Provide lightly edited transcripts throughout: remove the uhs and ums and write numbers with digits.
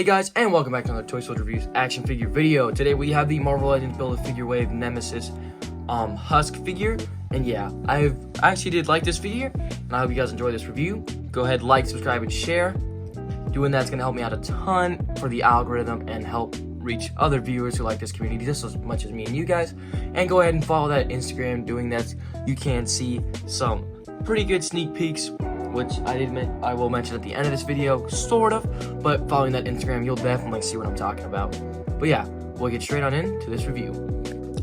Hey guys, and welcome back to another Toy Soldier Reviews action figure video. Today we have the Marvel Legends Build-A-Figure Wave Nemesis Husk figure. And yeah, I actually did like this figure, and I hope you guys enjoy this review. Go ahead, like, subscribe, and share. Doing that's going to help me out a ton for the algorithm and help reach other viewers who like this community just as much as me and you guys. And go ahead and follow that Instagram. Doing that, you can see some pretty good sneak peeks, which I will mention at the end of this video, sort of, but following that Instagram, you'll definitely see what I'm talking about. But yeah, we'll get straight on into this review.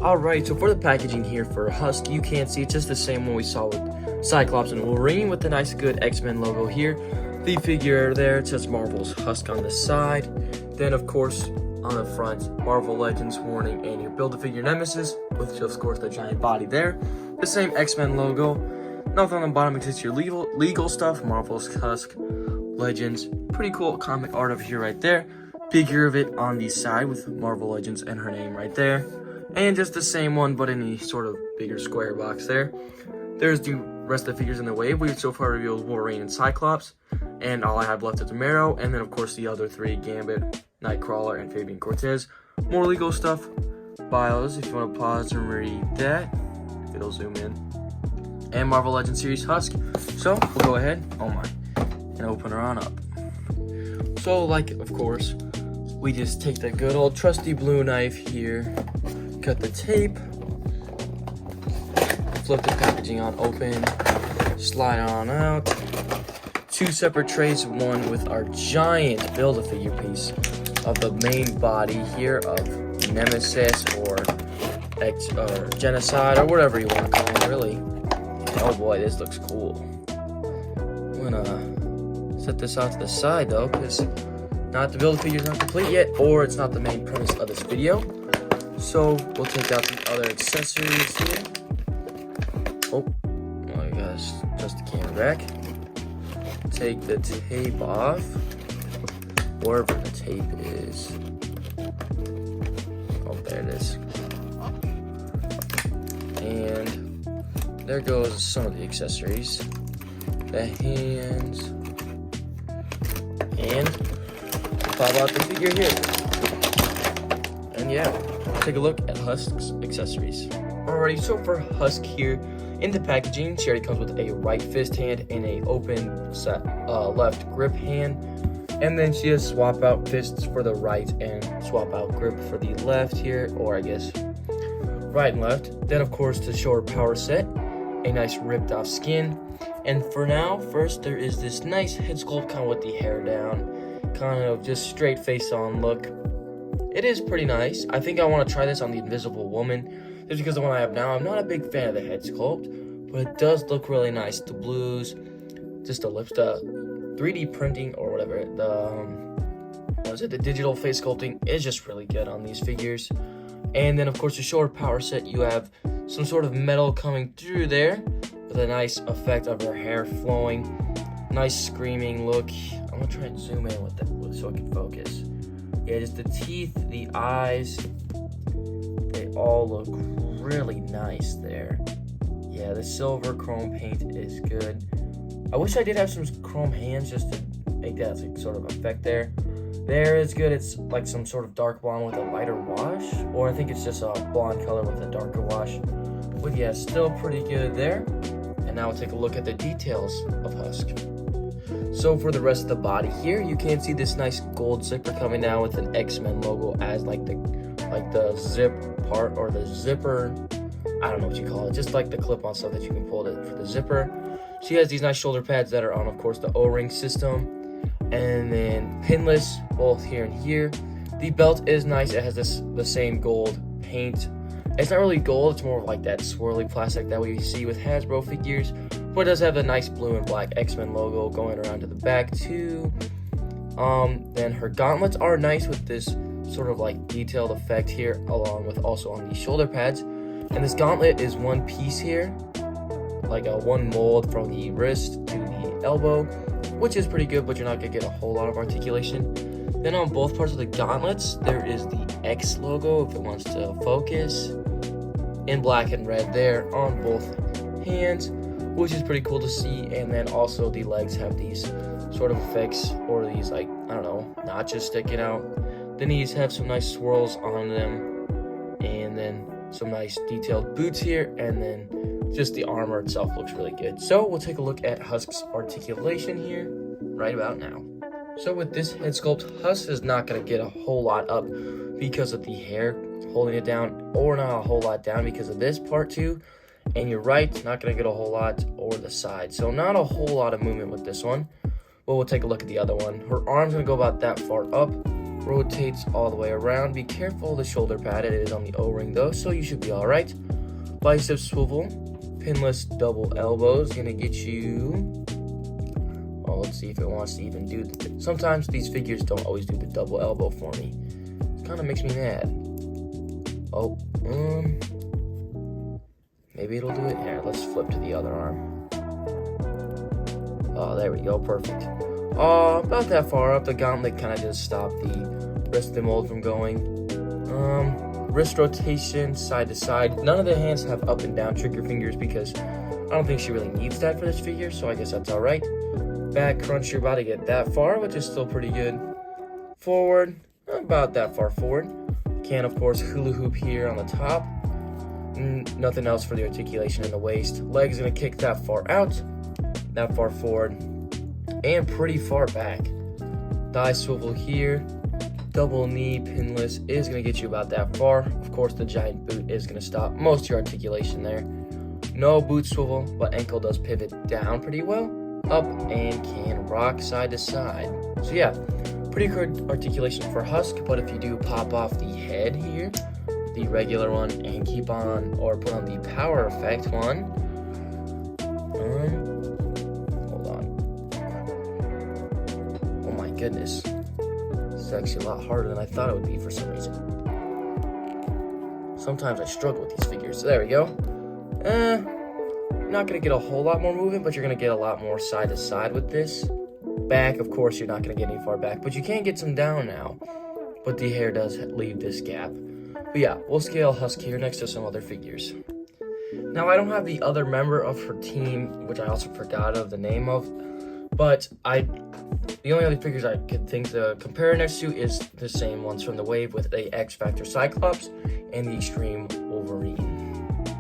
Alright, so for the packaging here for Husk, you can see it's just the same one we saw with Cyclops and Wolverine, with the nice good X-Men logo here. The figure there, it says Marvel's Husk on the side. Then of course, on the front, Marvel Legends warning and your Build-A-Figure Nemesis, with of course the giant body there. The same X-Men logo. Nothing on the bottom except your legal stuff, Marvel's Husk, Legends. Pretty cool comic art over here right there. Figure of it on the side with Marvel Legends and her name right there. And just the same one, but in a sort of bigger square box there. There's the rest of the figures in the wave. We've so far revealed Wolverine and Cyclops. And all I have left is Marrow. And then of course the other three, Gambit, Nightcrawler, and Fabian Cortez. More legal stuff. Bios, if you want to pause and read that. It'll zoom in. And Marvel Legends series Husk. So we'll go ahead, and open her on up. So like, of course, we just take the good old trusty blue knife here, cut the tape, flip the packaging on open, slide on out. Two separate trays, one with our giant Build-A-Figure piece of the main body here of Nemesis or Genocide or whatever you want to call it, really. Oh boy, this looks cool. I'm gonna set this out to the side though, because the Build-A-Figure's not complete yet, or it's not the main premise of this video. So we'll take out the other accessories here. Oh my gosh, just the camera back. Take the tape off, wherever the tape is. Oh, there it is. And there goes some of the accessories. The hands. And pop out the figure here. And yeah, take a look at Husk's accessories. Alrighty, so for Husk here, in the packaging, she already comes with a right fist hand and a open left grip hand. And then she has swap out fists for the right and swap out grip for the left here, or I guess right and left. Then of course to show her power set, a nice ripped off skin. And for now, first there is this nice head sculpt, kind of with the hair down, kind of just straight face on look. It is pretty nice. I think I want to try this on the Invisible Woman, just because the one I have now, I'm not a big fan of the head sculpt, but it does look really nice. The blues, just the lips, the 3D printing or whatever, the digital face sculpting is just really good on these figures. And then of course to show her power set, you have some sort of metal coming through there with a nice effect of her hair flowing. Nice screaming look. I'm gonna try and zoom in with that so I can focus. Yeah, just the teeth, the eyes, they all look really nice there. Yeah, the silver chrome paint is good. I wish I did have some chrome hands just to make that sort of effect there. There is good. It's like some sort of dark blonde with a lighter wash, or I think it's just a blonde color with a darker wash. But yeah, still pretty good there. And now we'll take a look at the details of Husk. So for the rest of the body here, you can see this nice gold zipper coming down with an X-Men logo as like the zip part or the zipper. I don't know what you call it. Just like the clip-on stuff that you can pull it for the zipper. She has these nice shoulder pads that are on, of course, the O-ring system. And then pinless both here and here. The belt is nice. It has the same gold paint. It's not really gold, it's more of like that swirly plastic that we see with Hasbro figures, but it does have the nice blue and black X-Men logo going around to the back too. Then her gauntlets are nice with this sort of like detailed effect here, along with also on the shoulder pads. And this gauntlet is one piece here, like a one mold from the wrist to the elbow, which is pretty good, but you're not gonna get a whole lot of articulation. Then on both parts of the gauntlets, there is the X logo, if it wants to focus, in black and red there on both hands, which is pretty cool to see. And then also the legs have these sort of effects, or these, like, I don't know, notches sticking out. The knees have some nice swirls on them, and then some nice detailed boots here, and then just the armor itself looks really good. So we'll take a look at Husk's articulation here right about now. So with this head sculpt, Husk is not going to get a whole lot up because of the hair holding it down, or not a whole lot down because of this part too. And you're right, not going to get a whole lot, or the side. So not a whole lot of movement with this one. But we'll take a look at the other one. Her arm's going to go about that far up, rotates all the way around. Be careful of the shoulder pad, it is on the O-ring though, so you should be alright. Bicep swivel, pinless double elbows, going to get you... Oh, let's see if it wants to even do the... Sometimes these figures don't always do the double elbow for me. It kind of makes me mad. Oh, maybe it'll do it. Here, let's flip to the other arm. Oh, there we go, perfect. About that far up, the gauntlet kind of just stopped the rest of the mold from going. Wrist rotation, side to side. None of the hands have up and down trigger fingers because I don't think she really needs that for this figure, so I guess that's alright. Back crunch, you're about to get that far, which is still pretty good. Forward, about that far forward. Can, of course, hula hoop here on the top. Nothing else for the articulation in the waist. Legs gonna kick that far out, that far forward, and pretty far back. Thigh swivel here. Double knee pinless is gonna get you about that far. Of course, the giant boot is gonna stop most of your articulation there. No boot swivel, but ankle does pivot down pretty well. Up and can rock side to side. So yeah, pretty good articulation for Husk, but if you do pop off the head here, the regular one, and keep on, or put on the power effect one, hold on. Oh my goodness. This is actually a lot harder than I thought it would be for some reason. Sometimes I struggle with these figures. So there we go. Not gonna get a whole lot more movement, but you're gonna get a lot more side to side with this. Back, of course, you're not gonna get any far back, but you can get some down now. But the hair does leave this gap. But yeah, we'll scale Husk here next to some other figures. Now, I don't have the other member of her team, which I also forgot of the name of, but the only other figures I could think to compare next to is the same ones from the wave with the X Factor Cyclops and the Extreme Wolverine.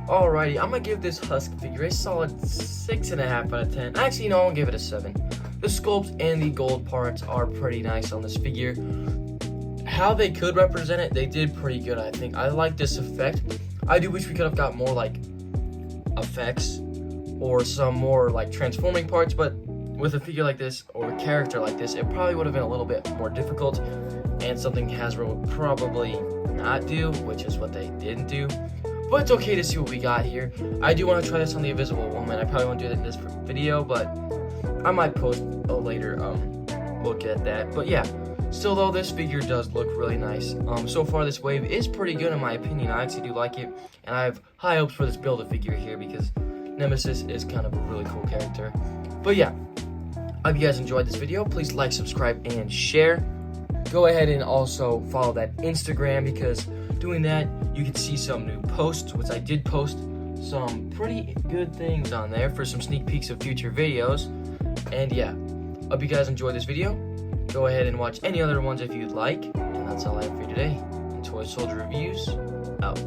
Alrighty, I'm gonna give this Husk figure a solid 6.5 out of 10. Actually, no, I'll give it a 7. The sculpt and the gold parts are pretty nice on this figure. How they could represent it, they did pretty good, I think. I like this effect. I do wish we could have got more, like, effects or some more, like, transforming parts, but with a figure like this or a character like this, it probably would have been a little bit more difficult and something Hasbro would probably not do, which is what they didn't do. But it's okay to see what we got here. I do want to try this on the Invisible Woman. I probably won't do that in this video, but I might post a later look at that. But yeah, still though, this figure does look really nice. So far this wave is pretty good in my opinion. I actually do like it, and I have high hopes for this Build-A-Figure here because Nemesis is kind of a really cool character. But yeah, I hope you guys enjoyed this video. Please like, subscribe, and share. Go ahead and also follow that Instagram, because doing that, you can see some new posts, which I did post some pretty good things on there for some sneak peeks of future videos. And yeah, hope you guys enjoyed this video. Go ahead and watch any other ones if you'd like. And that's all I have for you today. Toy Soldier Reviews, out.